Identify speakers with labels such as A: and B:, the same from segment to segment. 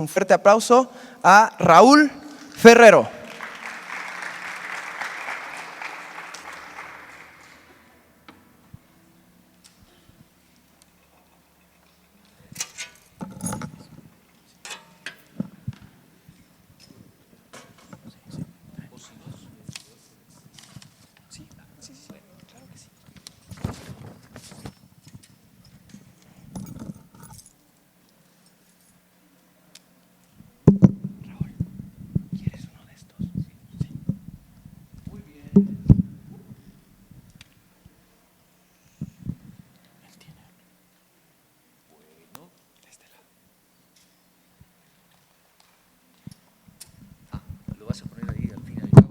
A: Un fuerte aplauso a Raúl Ferrero.
B: Lo vas a poner ahí al fin y al cabo.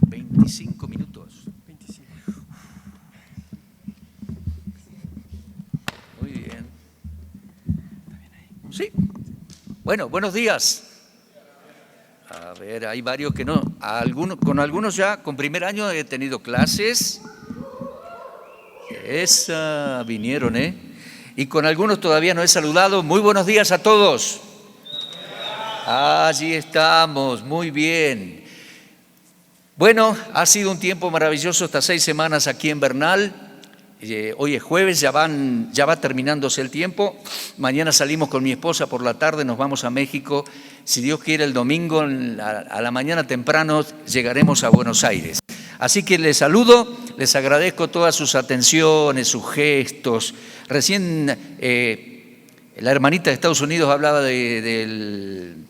B: 25 minutos.
A: 25.
B: Muy bien. Sí. Bueno, buenos días. A ver, hay varios que no. Con algunos ya, con primer año he tenido clases. Vinieron, ¿eh? Y con algunos todavía no he saludado. Muy buenos días a todos. Allí estamos, muy bien. Bueno, ha sido un tiempo maravilloso estas 6 semanas aquí en Bernal. Hoy es jueves, ya va terminándose el tiempo. Mañana salimos con mi esposa por la tarde, nos vamos a México. Si Dios quiere, el domingo a la mañana temprano llegaremos a Buenos Aires. Así que les saludo, les agradezco todas sus atenciones, sus gestos. Recién la hermanita de Estados Unidos hablaba del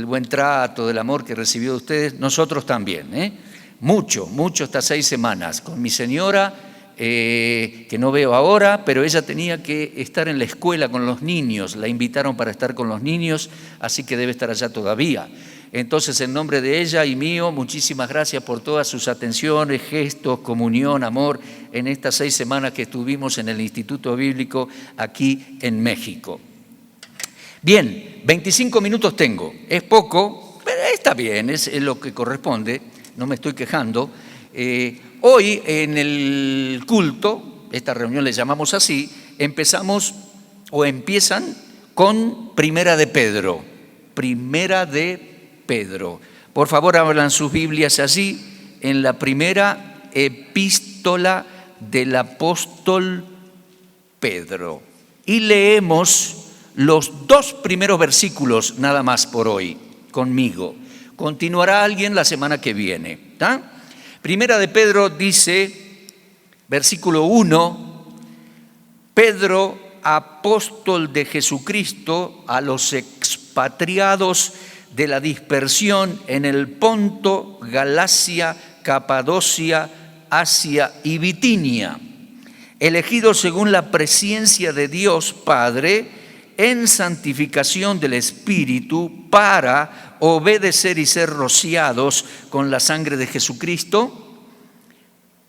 B: buen trato, del amor que recibió de ustedes. Nosotros también, mucho estas 6 semanas. Con mi señora, que no veo ahora, pero ella tenía que estar en la escuela con los niños. La invitaron para estar con los niños, así que debe estar allá todavía. Entonces, en nombre de ella y mío, muchísimas gracias por todas sus atenciones, gestos, comunión, amor, en estas 6 semanas que estuvimos en el Instituto Bíblico aquí en México. Bien, 25 minutos tengo. Es poco, pero está bien, es lo que corresponde, no me estoy quejando. Hoy en el culto, esta reunión le llamamos así, empiezan con Primera de Pedro. Primera de Pedro. Por favor, abran sus Biblias allí, en la primera epístola del apóstol Pedro. Y leemos los 2 primeros versículos nada más por hoy, conmigo. Continuará alguien la semana que viene. ¿Está? Primera de Pedro dice, versículo 1, Pedro, apóstol de Jesucristo, a los expatriados de la dispersión en el Ponto, Galacia, Capadocia, Asia y Bitinia, elegidos según la presciencia de Dios Padre, en santificación del Espíritu, para obedecer y ser rociados con la sangre de Jesucristo.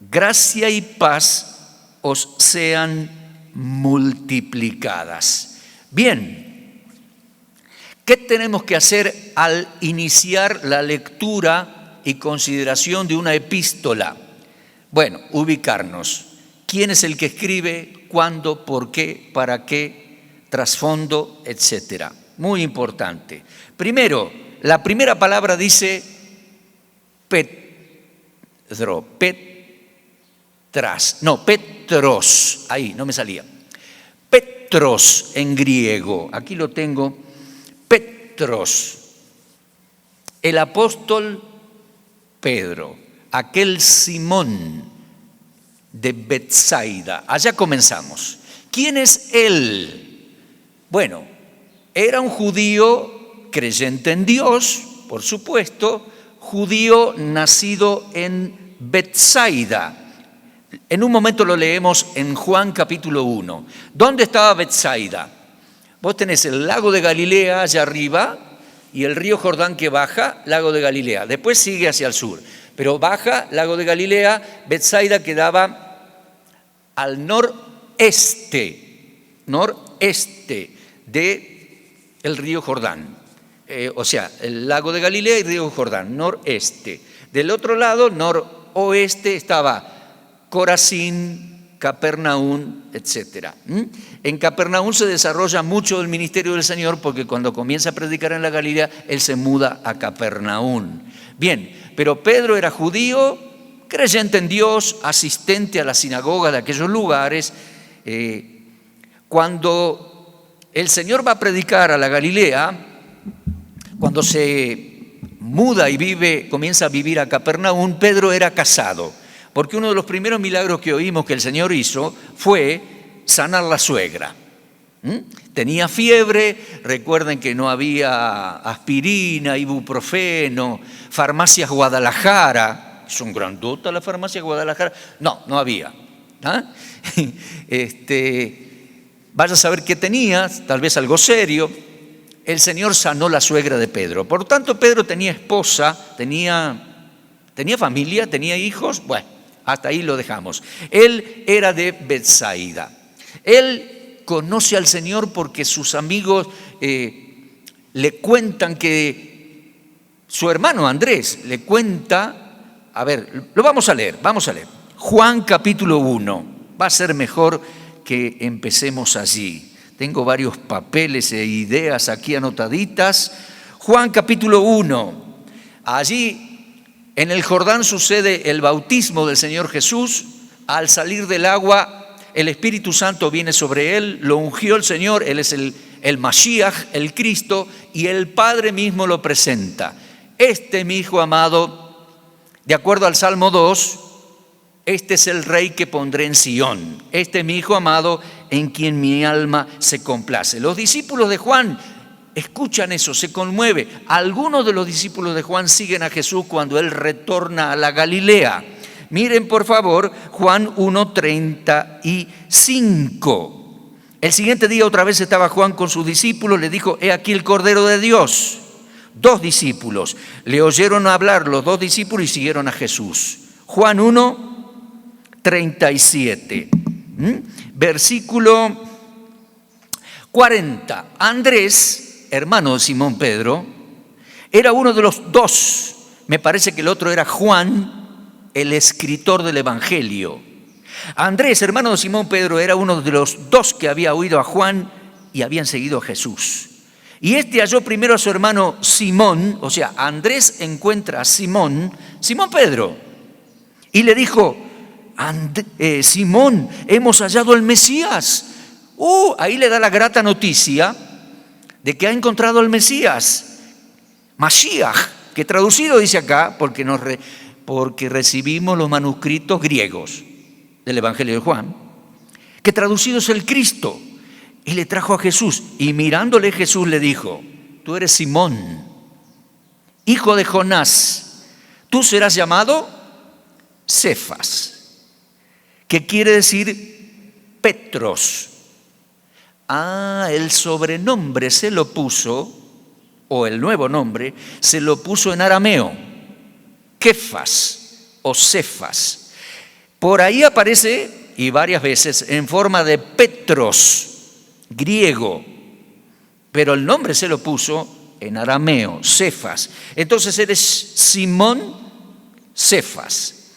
B: Gracia y paz os sean multiplicadas. Bien, ¿qué tenemos que hacer al iniciar la lectura y consideración de una epístola? Bueno, ubicarnos. ¿Quién es el que escribe? ¿Cuándo? ¿Por qué? ¿Para qué? Trasfondo, etcétera. Muy importante. Primero, la primera palabra dice Petros, ahí, no me salía. Petros en griego, aquí lo tengo, Petros, el apóstol Pedro, aquel Simón de Betsaida. Allá comenzamos. ¿Quién es él? Bueno, era un judío creyente en Dios, por supuesto, judío nacido en Betsaida. En un momento lo leemos en Juan capítulo 1. ¿Dónde estaba Betsaida? Vos tenés el lago de Galilea allá arriba y el río Jordán que baja, lago de Galilea. Después sigue hacia el sur, pero baja, lago de Galilea. Betsaida quedaba al noreste del río Jordán, o sea, el lago de Galilea y río Jordán, noreste. Del otro lado, noroeste, estaba Corazín, Capernaum, etc. En Capernaum se desarrolla mucho el ministerio del Señor porque cuando comienza a predicar en la Galilea, Él se muda a Capernaum. Bien, pero Pedro era judío, creyente en Dios, asistente a la sinagoga de aquellos lugares. Cuando el Señor va a predicar a la Galilea, cuando se muda y comienza a vivir a Capernaum, Pedro era casado. Porque uno de los primeros milagros que oímos que el Señor hizo fue sanar la suegra. Tenía fiebre, recuerden que no había aspirina, ibuprofeno, farmacias Guadalajara, son grandotas las farmacias Guadalajara, no había. Vaya a saber qué tenía, tal vez algo serio. El Señor sanó la suegra de Pedro. Por tanto, Pedro tenía esposa, tenía familia, tenía hijos. Bueno, hasta ahí lo dejamos. Él era de Betsaida. Él conoce al Señor porque sus amigos le cuentan que su hermano Andrés le cuenta. A ver, lo vamos a leer. Juan capítulo 1. Va a ser mejor que empecemos allí. Tengo varios papeles e ideas aquí anotaditas. Juan capítulo 1. Allí en el Jordán sucede el bautismo del Señor Jesús. Al salir del agua, el Espíritu Santo viene sobre él, lo ungió el Señor, él es el Mashiach, el Cristo, y el Padre mismo lo presenta. Este mi Hijo amado, de acuerdo al Salmo 2, este es el Rey que pondré en Sión. Este es mi Hijo amado, en quien mi alma se complace. Los discípulos de Juan escuchan eso, se conmueve. Algunos de los discípulos de Juan siguen a Jesús cuando Él retorna a la Galilea. Miren por favor Juan 1:35. El siguiente día otra vez estaba Juan con sus discípulos, le dijo: he aquí el Cordero de Dios. 2 discípulos le oyeron hablar, los 2 discípulos, y siguieron a Jesús. Juan 1:37. Versículo 40. Andrés, hermano de Simón Pedro, era uno de los 2. Me parece que el otro era Juan, el escritor del Evangelio. Andrés, hermano de Simón Pedro, era uno de los 2 que había oído a Juan y habían seguido a Jesús. Y este halló primero a su hermano Simón, o sea, Andrés encuentra a Simón Pedro, y le dijo: Simón, hemos hallado al Mesías. Ahí le da la grata noticia de que ha encontrado al Mesías, Mashiach, que traducido dice acá, porque recibimos los manuscritos griegos del Evangelio de Juan, que traducido es el Cristo, y le trajo a Jesús. Y mirándole Jesús le dijo: tú eres Simón, hijo de Jonás, tú serás llamado Cefas, que quiere decir Petros. El sobrenombre se lo puso, o el nuevo nombre, se lo puso en arameo, Kefas o Cefas. Por ahí aparece, y varias veces, en forma de Petros, griego, pero el nombre se lo puso en arameo, Cefas. Entonces eres Simón Cefas.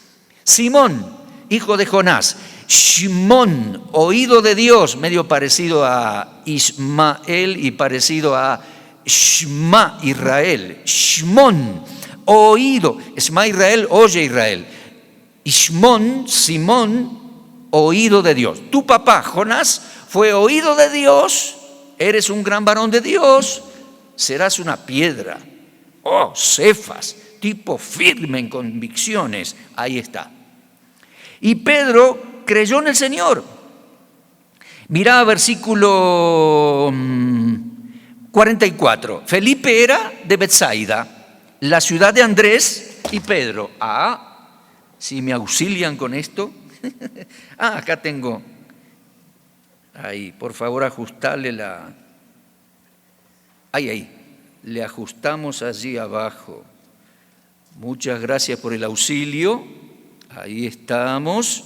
B: Simón, hijo de Jonás. Shimón, oído de Dios, medio parecido a Ismael y parecido a Shma Israel. Shimón, oído. Shma Israel, oye Israel. Ishmón, Simón, oído de Dios. Tu papá, Jonás, fue oído de Dios. Eres un gran varón de Dios. Serás una piedra. Cefas, tipo firme en convicciones. Ahí está. Y Pedro creyó en el Señor. Mirá versículo 44. Felipe era de Betsaida, la ciudad de Andrés y Pedro. Si me auxilian con esto. Acá tengo. Ahí, por favor, ajustarle la. Ahí. Le ajustamos allí abajo. Muchas gracias por el auxilio. Ahí estamos.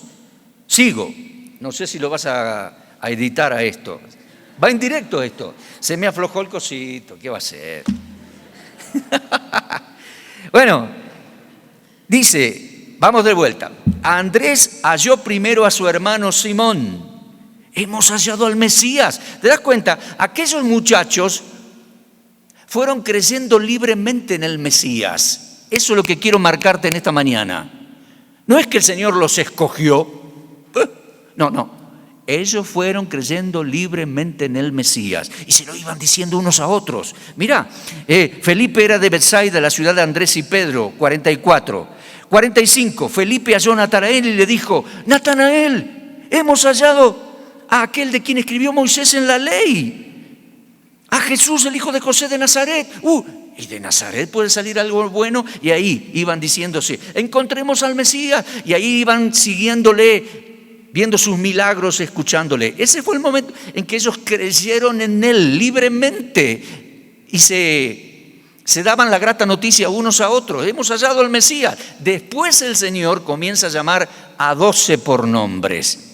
B: Sigo. No sé si lo vas a editar a esto. Va en directo esto. Se me aflojó el cosito. ¿Qué va a ser? Bueno, dice, vamos de vuelta. Andrés halló primero a su hermano Simón. Hemos hallado al Mesías. ¿Te das cuenta? Aquellos muchachos fueron creyendo libremente en el Mesías. Eso es lo que quiero marcarte en esta mañana. No es que el Señor los escogió. No. Ellos fueron creyendo libremente en el Mesías y se lo iban diciendo unos a otros. Mira, Felipe era de Betsaida, la ciudad de Andrés y Pedro, 44. 45, Felipe halló a Natanael y le dijo: Natanael, hemos hallado a aquel de quien escribió Moisés en la ley, a Jesús, el hijo de José de Nazaret. Y de Nazaret puede salir algo bueno. Y ahí iban diciéndose: encontremos al Mesías. Y ahí iban siguiéndole, viendo sus milagros, escuchándole. Ese fue el momento en que ellos creyeron en Él libremente y se daban la grata noticia unos a otros: hemos hallado al Mesías. Después el Señor comienza a llamar a 12 por nombres.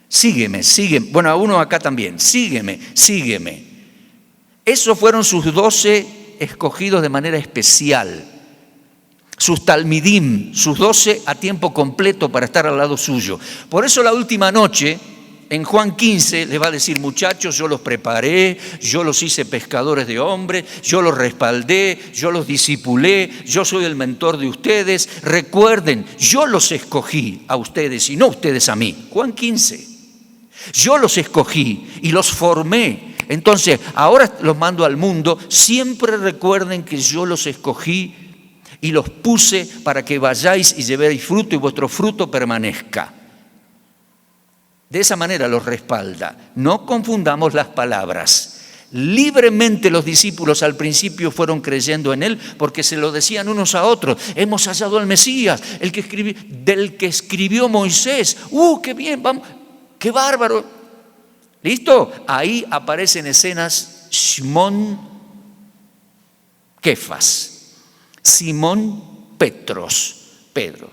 B: Sígueme. Bueno, a uno acá también. Sígueme. Esos fueron sus 12 escogidos de manera especial. Sus talmidim, sus 12 a tiempo completo para estar al lado suyo. Por eso la última noche, en Juan 15, les va a decir: muchachos, yo los preparé, yo los hice pescadores de hombres, yo los respaldé, yo los discipulé, yo soy el mentor de ustedes. Recuerden, yo los escogí a ustedes y no ustedes a mí. Juan 15. Yo los escogí y los formé. Entonces, ahora los mando al mundo. Siempre recuerden que yo los escogí y los puse para que vayáis y llevéis fruto y vuestro fruto permanezca. De esa manera los respalda. No confundamos las palabras. Libremente los discípulos al principio fueron creyendo en Él porque se lo decían unos a otros: hemos hallado al Mesías, del que escribió Moisés. ¡Qué bien! Vamos, ¡qué bárbaro! ¿Listo? Ahí aparecen escenas Shimón Kefas, Simón Petros, Pedro.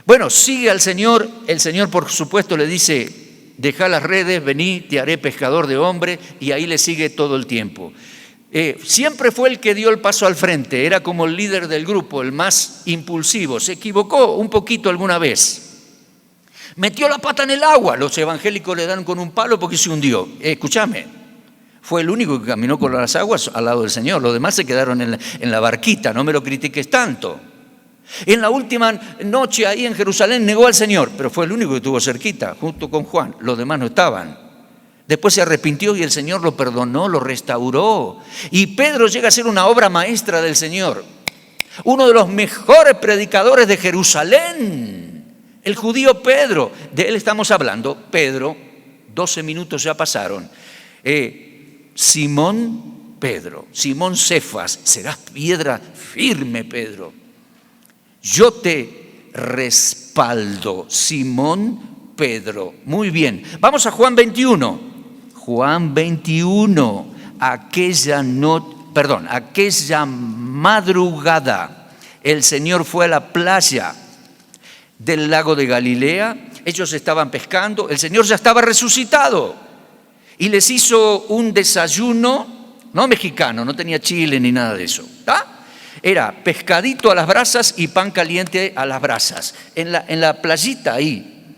B: Bueno, sigue al Señor. El Señor, por supuesto, le dice: deja las redes, vení, te haré pescador de hombres. Y ahí le sigue todo el tiempo. Siempre fue el que dio el paso al frente. Era como el líder del grupo, el más impulsivo. Se equivocó un poquito alguna vez. Metió la pata en el agua. Los evangélicos le dan con un palo porque se hundió. Escúchame. Fue el único que caminó con las aguas al lado del Señor. Los demás se quedaron en la barquita. No me lo critiques tanto. En la última noche ahí en Jerusalén negó al Señor, pero fue el único que estuvo cerquita, junto con Juan. Los demás no estaban. Después se arrepintió y el Señor lo perdonó, lo restauró. Y Pedro llega a ser una obra maestra del Señor. Uno de los mejores predicadores de Jerusalén. El judío Pedro. De él estamos hablando. Pedro, 12 minutos ya pasaron. Simón Pedro, Simón Cefas, serás piedra firme, Pedro. Yo te respaldo, Simón Pedro. Muy bien, vamos a Juan 21. Juan 21, aquella madrugada, el Señor fue a la playa del lago de Galilea. Ellos estaban pescando, el Señor ya estaba resucitado. Y les hizo un desayuno, no mexicano, no tenía chile ni nada de eso. Era pescadito a las brasas y pan caliente a las brasas. En la playita ahí.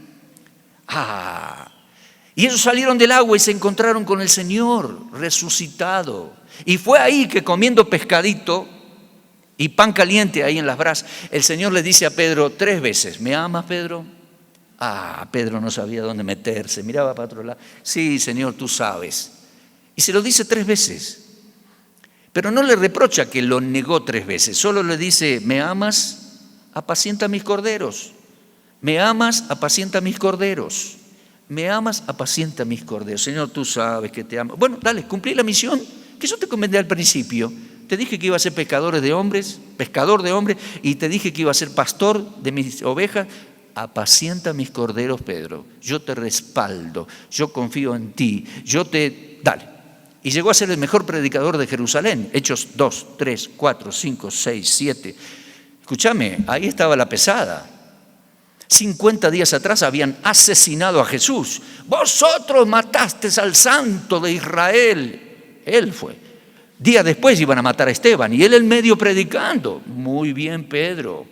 B: Y ellos salieron del agua y se encontraron con el Señor resucitado. Y fue ahí que, comiendo pescadito y pan caliente ahí en las brasas, el Señor le dice a Pedro 3 veces: ¿me amas, Pedro? Pedro no sabía dónde meterse, miraba para otro lado. Sí, Señor, tú sabes. Y se lo dice 3 veces. Pero no le reprocha que lo negó 3 veces. Solo le dice: ¿me amas? Apacienta mis corderos. ¿Me amas? Apacienta mis corderos. ¿Me amas? Apacienta mis corderos. Señor, tú sabes que te amo. Bueno, dale, cumplí la misión que yo te comenté al principio. Te dije que iba a ser pescador de hombres, y te dije que iba a ser pastor de mis ovejas. Apacienta mis corderos, Pedro. Yo te respaldo, yo confío en ti, dale. Y llegó a ser el mejor predicador de Jerusalén. Hechos 2, 3, 4, 5, 6, 7. Escúchame, ahí estaba la pesada. 50 días atrás habían asesinado a Jesús. Vosotros matasteis al santo de Israel. Él fue. Días después iban a matar a Esteban y él en medio predicando. Muy bien, Pedro.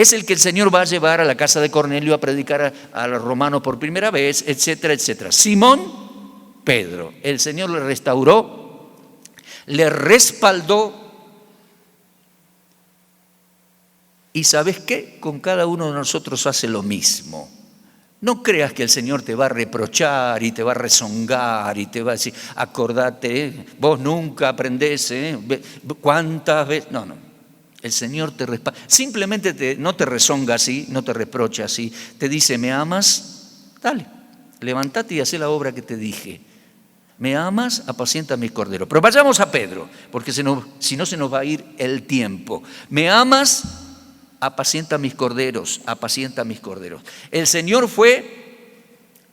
B: Es el que el Señor va a llevar a la casa de Cornelio a predicar a los romanos por primera vez, etcétera, etcétera. Simón Pedro. El Señor le restauró, le respaldó. Y ¿sabes qué? Con cada uno de nosotros hace lo mismo. No creas que el Señor te va a reprochar y te va a rezongar y te va a decir, acordate, vos nunca aprendés, ¿cuántas veces? No. El Señor te respalda. Simplemente no te rezonga así, no te reprocha así. Te dice, ¿me amas? Dale, levántate y haz la obra que te dije. ¿Me amas? Apacienta mis corderos. Pero vayamos a Pedro, porque si no se nos va a ir el tiempo. ¿Me amas? Apacienta mis corderos, apacienta mis corderos. El Señor fue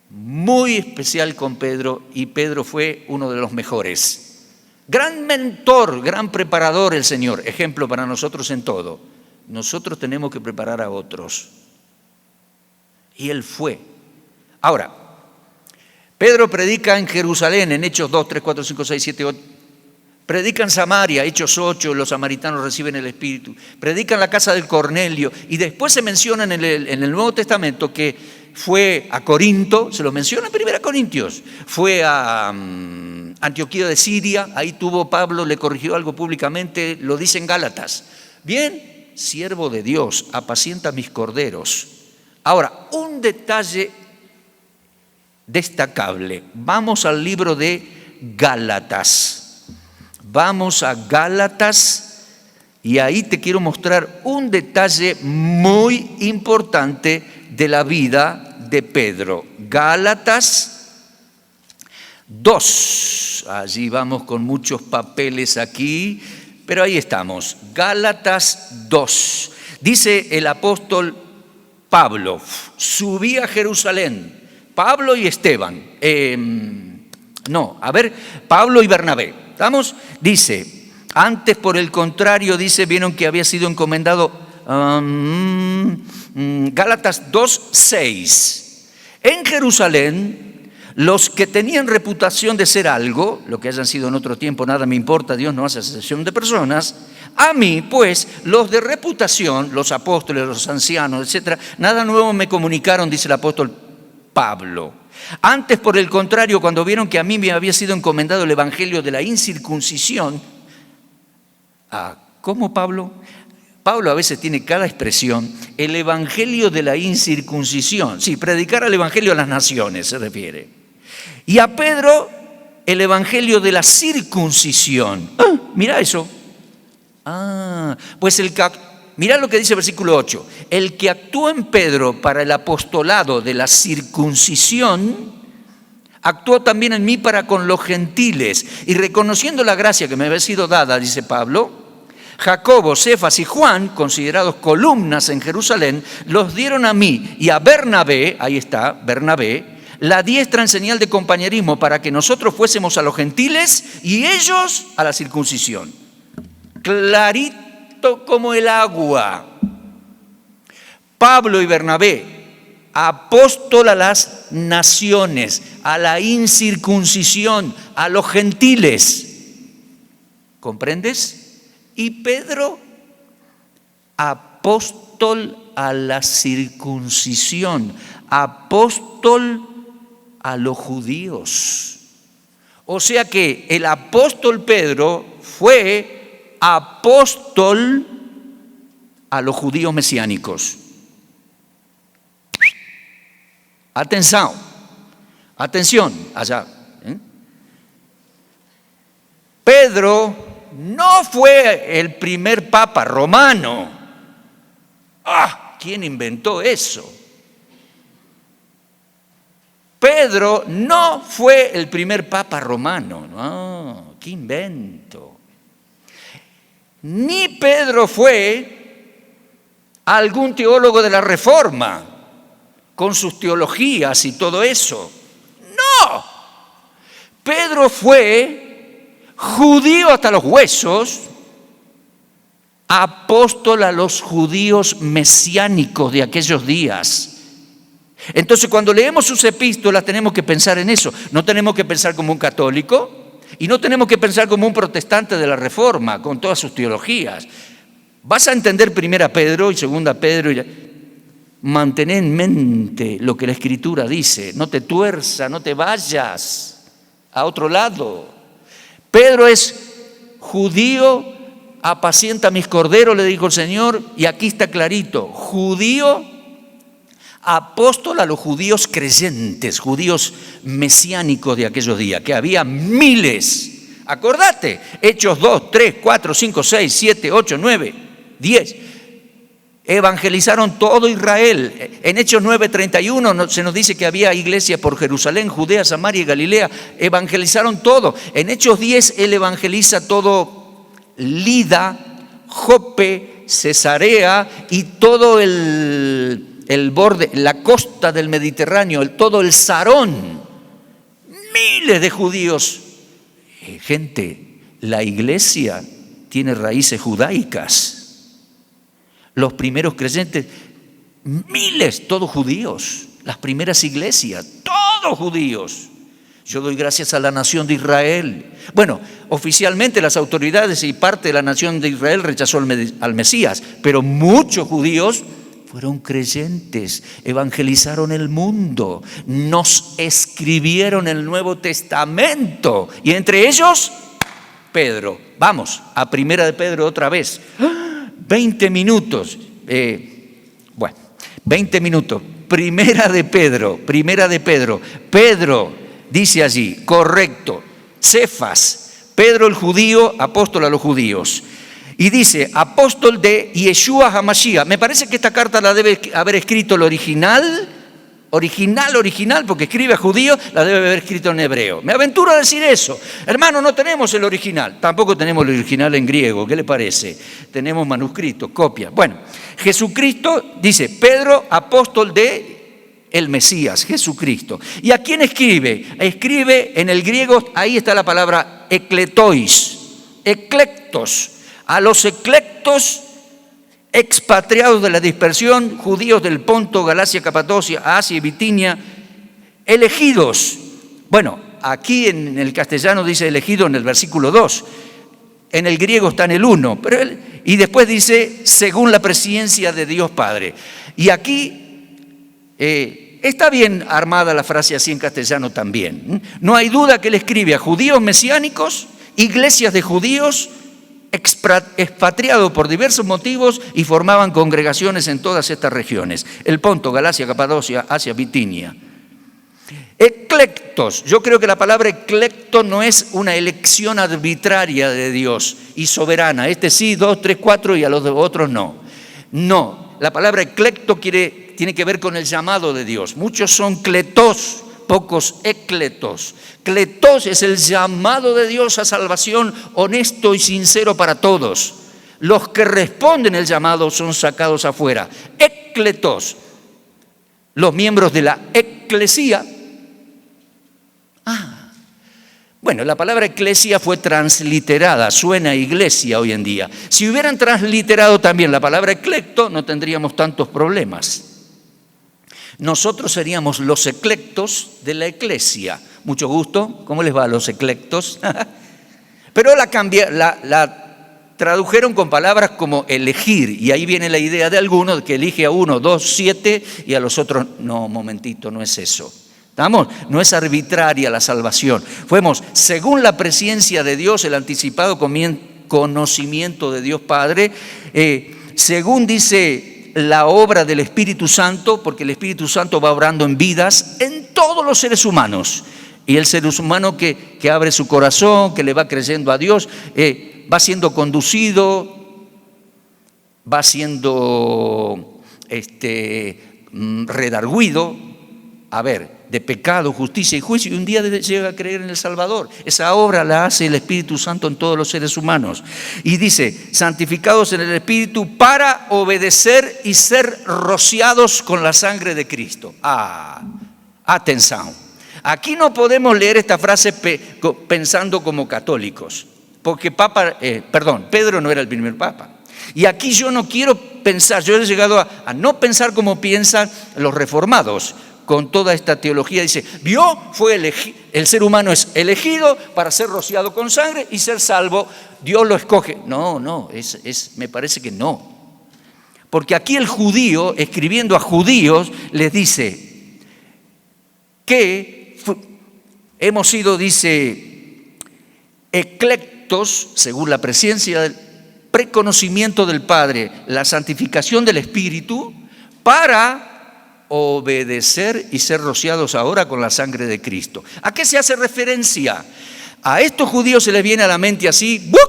B: muy especial con Pedro y Pedro fue uno de los mejores. Gran mentor, gran preparador el Señor, ejemplo para nosotros en todo. Nosotros tenemos que preparar a otros. Y Él fue. Ahora, Pedro predica en Jerusalén, en Hechos 2, 3, 4, 5, 6, 7, 8. Predica en Samaria, Hechos 8, los samaritanos reciben el Espíritu. Predica en la casa del Cornelio. Y después se menciona en el Nuevo Testamento que fue a Corinto, se lo menciona en 1 Corintios. Fue a Antioquía de Siria, ahí tuvo Pablo, le corrigió algo públicamente, lo dice en Gálatas. Bien, siervo de Dios, apacienta mis corderos. Ahora, un detalle destacable. Vamos al libro de Gálatas. Vamos a Gálatas y ahí te quiero mostrar un detalle muy importante de la vida de Pedro. Gálatas 2. Allí vamos con muchos papeles aquí, pero ahí estamos. Gálatas 2. Dice el apóstol Pablo, subí a Jerusalén. Pablo y Esteban. Pablo y Bernabé. ¿Estamos? Dice, antes por el contrario, dice, vieron que había sido encomendado, Gálatas 2:6. En Jerusalén, los que tenían reputación de ser algo, lo que hayan sido en otro tiempo, nada me importa, Dios no hace acepción de personas. A mí, pues, los de reputación, los apóstoles, los ancianos, etcétera, nada nuevo me comunicaron, dice el apóstol Pablo. Antes, por el contrario, cuando vieron que a mí me había sido encomendado el evangelio de la incircuncisión, ¿cómo Pablo? Pablo a veces tiene cada expresión, el evangelio de la incircuncisión. Sí, predicar al evangelio a las naciones se refiere. Y a Pedro, el evangelio de la circuncisión. Mira eso. Pues mirá lo que dice el versículo 8. El que actuó en Pedro para el apostolado de la circuncisión, actuó también en mí para con los gentiles. Y reconociendo la gracia que me había sido dada, dice Pablo, Jacobo, Cefas y Juan, considerados columnas en Jerusalén, los dieron a mí y a Bernabé, ahí está, Bernabé, la diestra en señal de compañerismo para que nosotros fuésemos a los gentiles y ellos a la circuncisión. Clarito como el agua. Pablo y Bernabé, apóstol a las naciones, a la incircuncisión, a los gentiles. ¿Comprendes? Y Pedro, apóstol a la circuncisión, apóstol a los judíos. O sea que el apóstol Pedro fue apóstol a los judíos mesiánicos. Atención, allá. Pedro no fue el primer papa romano. ¿Quién inventó eso? Pedro no fue el primer papa romano. No, qué invento. Ni Pedro fue algún teólogo de la Reforma con sus teologías y todo eso. No. Pedro fue judío hasta los huesos, apóstol a los judíos mesiánicos de aquellos días. Entonces, cuando leemos sus epístolas tenemos que pensar en eso. No tenemos que pensar como un católico y no tenemos que pensar como un protestante de la Reforma con todas sus teologías. Vas a entender 1 Pedro y 2 Pedro. Mantén en mente lo que la Escritura dice. No te tuerza, no te vayas a otro lado. Pedro es judío, apacienta mis corderos, le dijo el Señor, y aquí está clarito, judío, apóstol a los judíos creyentes, judíos mesiánicos de aquellos días, que había miles. Acordate, Hechos 2, 3, 4, 5, 6, 7, 8, 9, 10. Evangelizaron todo Israel. En Hechos 9:31 se nos dice que había iglesia por Jerusalén, Judea, Samaria y Galilea. Evangelizaron todo. En Hechos 10 él evangeliza todo Lida, Jope, Cesarea y todo el borde, la costa del Mediterráneo, todo el Sarón. Miles de judíos. Gente, la iglesia tiene raíces judaicas. Los primeros creyentes, miles, todos judíos. Las primeras iglesias, todos judíos. Yo doy gracias a la nación de Israel. Bueno, oficialmente las autoridades y parte de la nación de Israel rechazó al Mesías, pero muchos judíos fueron creyentes, evangelizaron el mundo, nos escribieron el Nuevo Testamento, y entre ellos, Pedro. Vamos, a 1 de Pedro otra vez. 20 minutos. 20 minutos. Primera de Pedro. Pedro dice allí, correcto, Cefas, Pedro el judío, apóstol a los judíos. Y dice, apóstol de Yeshua HaMashiach. Me parece que esta carta la debe haber escrito el original, porque escribe a judío, la debe haber escrito en hebreo. Me aventuro a decir eso. Hermano, no tenemos el original. Tampoco tenemos el original en griego. ¿Qué le parece? Tenemos manuscritos, copias. Bueno, Jesucristo dice, Pedro, apóstol de el Mesías, Jesucristo. ¿Y a quién escribe? Escribe en el griego, ahí está la palabra ekletois, eclectos. A los eclectos expatriados de la dispersión, judíos del Ponto, Galacia, Capadocia, Asia y Bitinia, elegidos. Bueno, aquí en el castellano dice elegido en el versículo 2, en el griego está en el 1, y después dice según la presciencia de Dios Padre. Y aquí está bien armada la frase así en castellano también. No hay duda que él escribe a judíos mesiánicos, iglesias de judíos, expatriados por diversos motivos y formaban congregaciones en todas estas regiones. El Ponto, Galacia, Capadocia, Asia, Bitinia. Eclectos. Yo creo que la palabra eclecto no es una elección arbitraria de Dios y soberana. Este sí, 2, 3, 4 y a los otros no. No. La palabra eclecto tiene que ver con el llamado de Dios. Muchos son cletos, pocos ecletos. Cletos es el llamado de Dios a salvación honesto y sincero para todos. Los que responden el llamado son sacados afuera. Ecletos, los miembros de la eclesía. Bueno, la palabra eclesia fue transliterada, suena a iglesia hoy en día. Si hubieran transliterado también la palabra eclecto, no tendríamos tantos problemas. Nosotros seríamos los eclectos de la eclesia. Mucho gusto, ¿cómo les va a los eclectos? Pero la tradujeron con palabras como elegir, y ahí viene la idea de algunos que elige a 1, 2, 7 y a los otros, no, momentito, no es eso. ¿Estamos? No es arbitraria la salvación. Fuimos, según la presciencia de Dios, el anticipado conocimiento de Dios Padre, según dice la obra del Espíritu Santo, porque el Espíritu Santo va obrando en vidas en todos los seres humanos. Y el ser humano que abre su corazón, que le va creyendo a Dios, va siendo conducido, va siendo redarguido, de pecado, justicia y juicio, y un día llega a creer en el Salvador. Esa obra la hace el Espíritu Santo en todos los seres humanos. Y dice, santificados en el Espíritu para obedecer y ser rociados con la sangre de Cristo. Atención. Aquí no podemos leer esta frase pensando como católicos, porque Pedro no era el primer papa. Y aquí yo no quiero pensar, yo he llegado a no pensar como piensan los reformados, con toda esta teología. Dice, ¿vio? El ser humano es elegido para ser rociado con sangre y ser salvo. Dios lo escoge. No, me parece que no. Porque aquí el judío, escribiendo a judíos, les dice que hemos sido, dice, eclectos, según la presencia del preconocimiento del Padre, la santificación del Espíritu, para obedecer y ser rociados ahora con la sangre de Cristo. ¿A qué se hace referencia? A estos judíos se les viene a la mente así, ¡bup!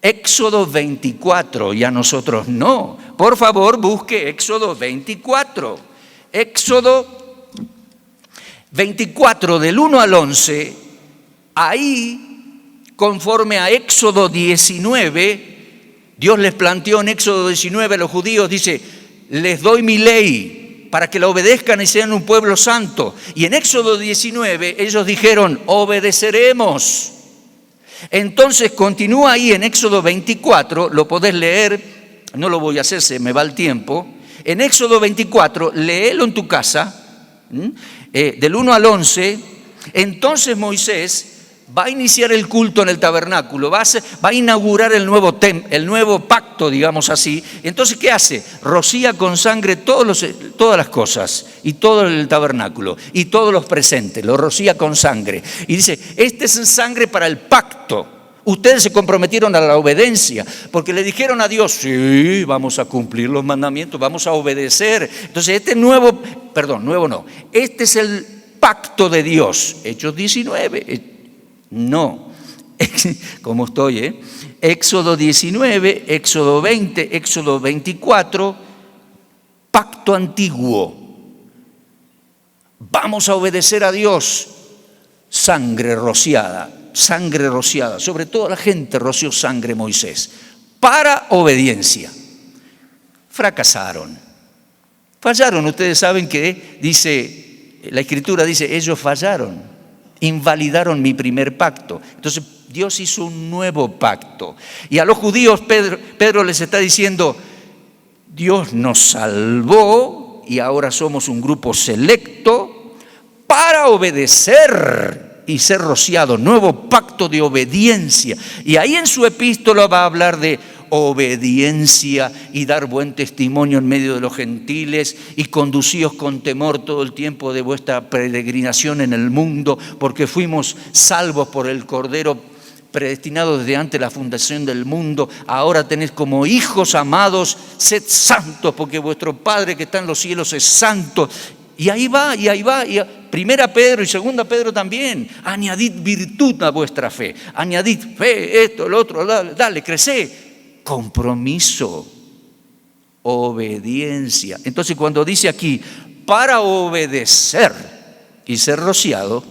B: Éxodo 24, y a nosotros no. Por favor, busque Éxodo 24. Éxodo 24, del 1 al 11, ahí, conforme a Éxodo 19, Dios les planteó en Éxodo 19 a los judíos, dice, les doy mi ley para que la obedezcan y sean un pueblo santo. Y en Éxodo 19 ellos dijeron, obedeceremos. Entonces continúa ahí en Éxodo 24, lo podés leer, no lo voy a hacer, se me va el tiempo. En Éxodo 24, léelo en tu casa, del 1 al 11, entonces Moisés va a iniciar el culto en el tabernáculo, va a inaugurar el nuevo pacto, digamos así. Entonces, ¿qué hace? Rocía con sangre todas las cosas y todo el tabernáculo y todos los presentes, lo rocía con sangre. Y dice, este es sangre para el pacto. Ustedes se comprometieron a la obediencia, porque le dijeron a Dios, sí, vamos a cumplir los mandamientos, vamos a obedecer. Entonces, este es el pacto de Dios. Hechos 19, no, como estoy, Éxodo 19, Éxodo 20, Éxodo 24, pacto antiguo. Vamos a obedecer a Dios, sangre rociada, sobre toda la gente roció sangre Moisés, para obediencia. Fracasaron, fallaron. Ustedes saben que dice, la Escritura dice, ellos fallaron. Invalidaron mi primer pacto. Entonces Dios hizo un nuevo pacto. Y a los judíos Pedro les está diciendo, Dios nos salvó y ahora somos un grupo selecto para obedecer y ser rociado. Nuevo pacto de obediencia. Y ahí en su epístola va a hablar de obediencia y dar buen testimonio en medio de los gentiles y conducíos con temor todo el tiempo de vuestra peregrinación en el mundo, porque fuimos salvos por el Cordero predestinado desde antes de la fundación del mundo. Ahora tenéis como hijos amados, sed santos, porque vuestro Padre que está en los cielos es santo. Y ahí va. Primera Pedro y segunda Pedro también. Añadid virtud a vuestra fe. Añadid fe, esto, lo otro, dale, crecé. Compromiso, obediencia. Entonces cuando dice aquí, para obedecer y ser rociado,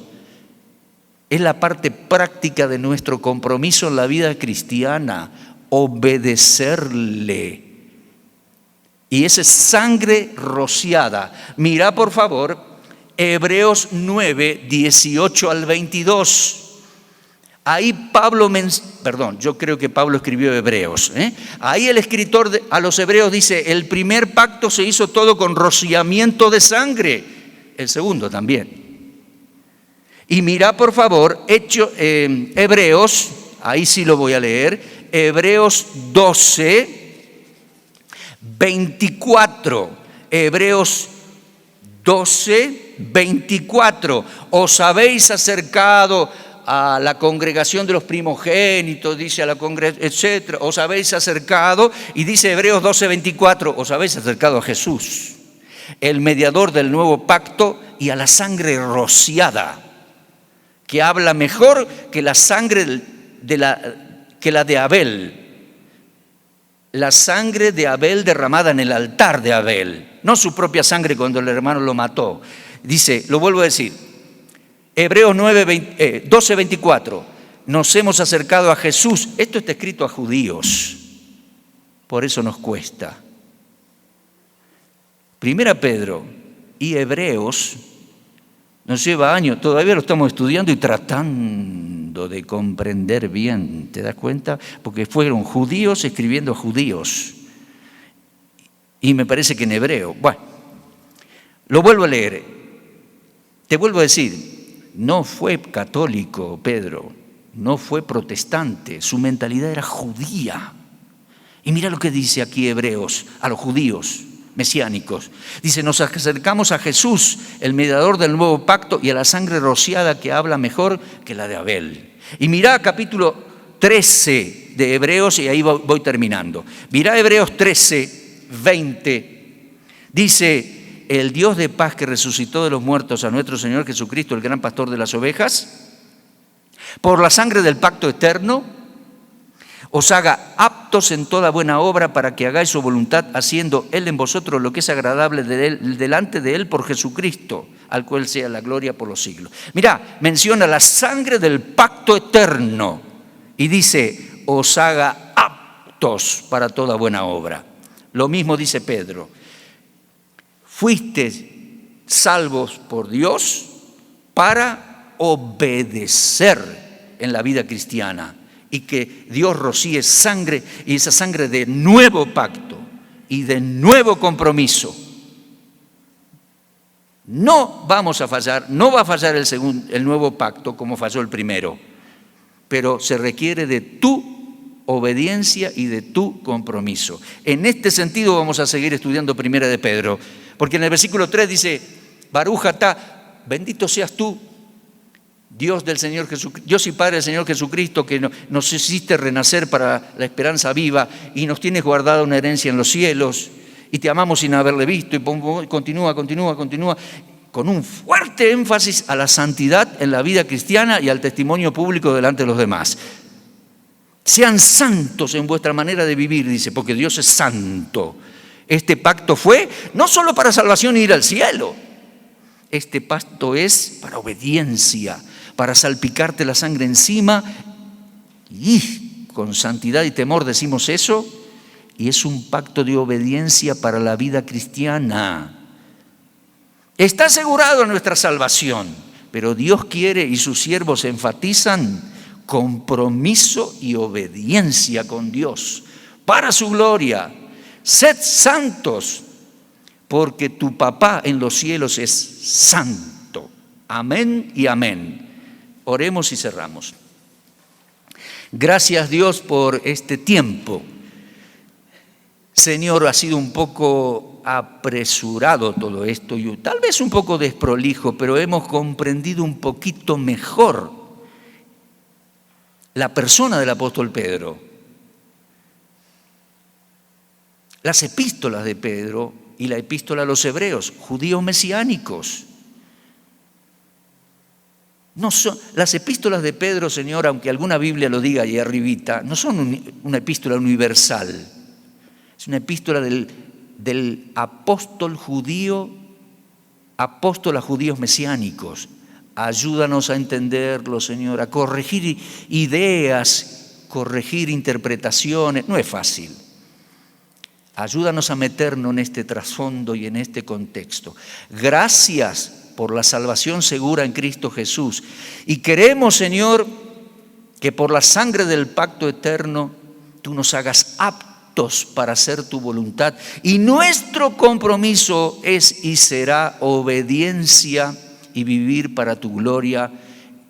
B: es la parte práctica de nuestro compromiso en la vida cristiana, obedecerle. Y esa es sangre rociada. Mira por favor, Hebreos 9, 18 al 22. Ahí yo creo que Pablo escribió Hebreos. Ahí el escritor a los Hebreos dice, el primer pacto se hizo todo con rociamiento de sangre, el segundo también. Y mira por favor, Hebreos, ahí sí lo voy a leer, Hebreos 12, 24, Hebreos 12, 24, os habéis acercado a la congregación de los primogénitos, dice a la congregación, etcétera, os habéis acercado, y dice Hebreos 12, 24, os habéis acercado a Jesús, el mediador del nuevo pacto, y a la sangre rociada, que habla mejor que la sangre que la de Abel, la sangre de Abel derramada en el altar de Abel, no su propia sangre cuando el hermano lo mató. Dice, lo vuelvo a decir, Hebreos 12, 24, nos hemos acercado a Jesús. Esto está escrito a judíos, por eso nos cuesta. Primera Pedro y Hebreos nos lleva años, todavía lo estamos estudiando y tratando de comprender bien, ¿te das cuenta? Porque fueron judíos escribiendo a judíos, y me parece que en hebreo. Bueno, Lo vuelvo a leer. Te vuelvo a decir, no fue católico Pedro, no fue protestante, su mentalidad era judía. Y mira lo que dice aquí Hebreos a los judíos mesiánicos. Dice, nos acercamos a Jesús, el mediador del nuevo pacto, y a la sangre rociada que habla mejor que la de Abel. Y mirá capítulo 13 de Hebreos, y ahí voy terminando. Mirá Hebreos 13, 20. Dice, el Dios de paz que resucitó de los muertos a nuestro Señor Jesucristo, el gran pastor de las ovejas, por la sangre del pacto eterno, os haga aptos en toda buena obra para que hagáis su voluntad, haciendo Él en vosotros lo que es agradable delante de Él por Jesucristo, al cual sea la gloria por los siglos. Mirá, menciona la sangre del pacto eterno y dice, os haga aptos para toda buena obra. Lo mismo dice Pedro, fuiste salvos por Dios para obedecer en la vida cristiana. Y que Dios rocíe sangre, y esa sangre de nuevo pacto y de nuevo compromiso. No vamos a fallar, no va a fallar el nuevo pacto como falló el primero, pero se requiere de tu obediencia y de tu compromiso. En este sentido vamos a seguir estudiando Primera de Pedro, porque en el versículo 3 dice, Baruj atá, bendito seas tú, Dios del Señor Jesucristo, Dios y Padre del Señor Jesucristo, que nos hiciste renacer para la esperanza viva y nos tienes guardada una herencia en los cielos y te amamos sin haberle visto, y continúa, con un fuerte énfasis a la santidad en la vida cristiana y al testimonio público delante de los demás. Sean santos en vuestra manera de vivir, dice, porque Dios es santo. Este pacto fue no solo para salvación e ir al cielo, este pacto es para obediencia, para salpicarte la sangre encima, y con santidad y temor decimos eso, y es un pacto de obediencia para la vida cristiana. Está asegurado nuestra salvación, pero Dios quiere, y sus siervos enfatizan, compromiso y obediencia con Dios, para su gloria. Sed santos, porque tu papá en los cielos es santo. Amén y amén. Oremos y cerramos. Gracias Dios por este tiempo. Señor, ha sido un poco apresurado todo esto y tal vez un poco desprolijo, pero hemos comprendido un poquito mejor la persona del apóstol Pedro. Las epístolas de Pedro y la epístola a los hebreos, judíos mesiánicos. No son, las epístolas de Pedro, Señor, aunque alguna Biblia lo diga ahí arribita, no son una epístola universal. Es una epístola del apóstol judío, apóstol a judíos mesiánicos. Ayúdanos a entenderlo, Señor, a corregir ideas, corregir interpretaciones. No es fácil. Ayúdanos a meternos en este trasfondo y en este contexto. Gracias por la salvación segura en Cristo Jesús. Y queremos, Señor, que por la sangre del pacto eterno tú nos hagas aptos para hacer tu voluntad. Y nuestro compromiso es y será obediencia y vivir para tu gloria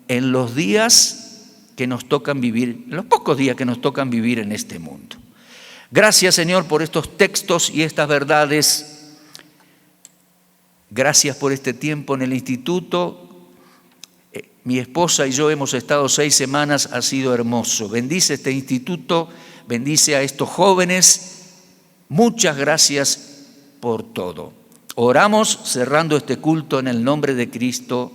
B: en los días que nos tocan vivir, en los pocos días que nos tocan vivir en este mundo. Gracias, Señor, por estos textos y estas verdades. Gracias por este tiempo en el instituto. Mi esposa y yo hemos estado 6 semanas, ha sido hermoso. Bendice este instituto, bendice a estos jóvenes. Muchas gracias por todo. Oramos cerrando este culto en el nombre de Cristo.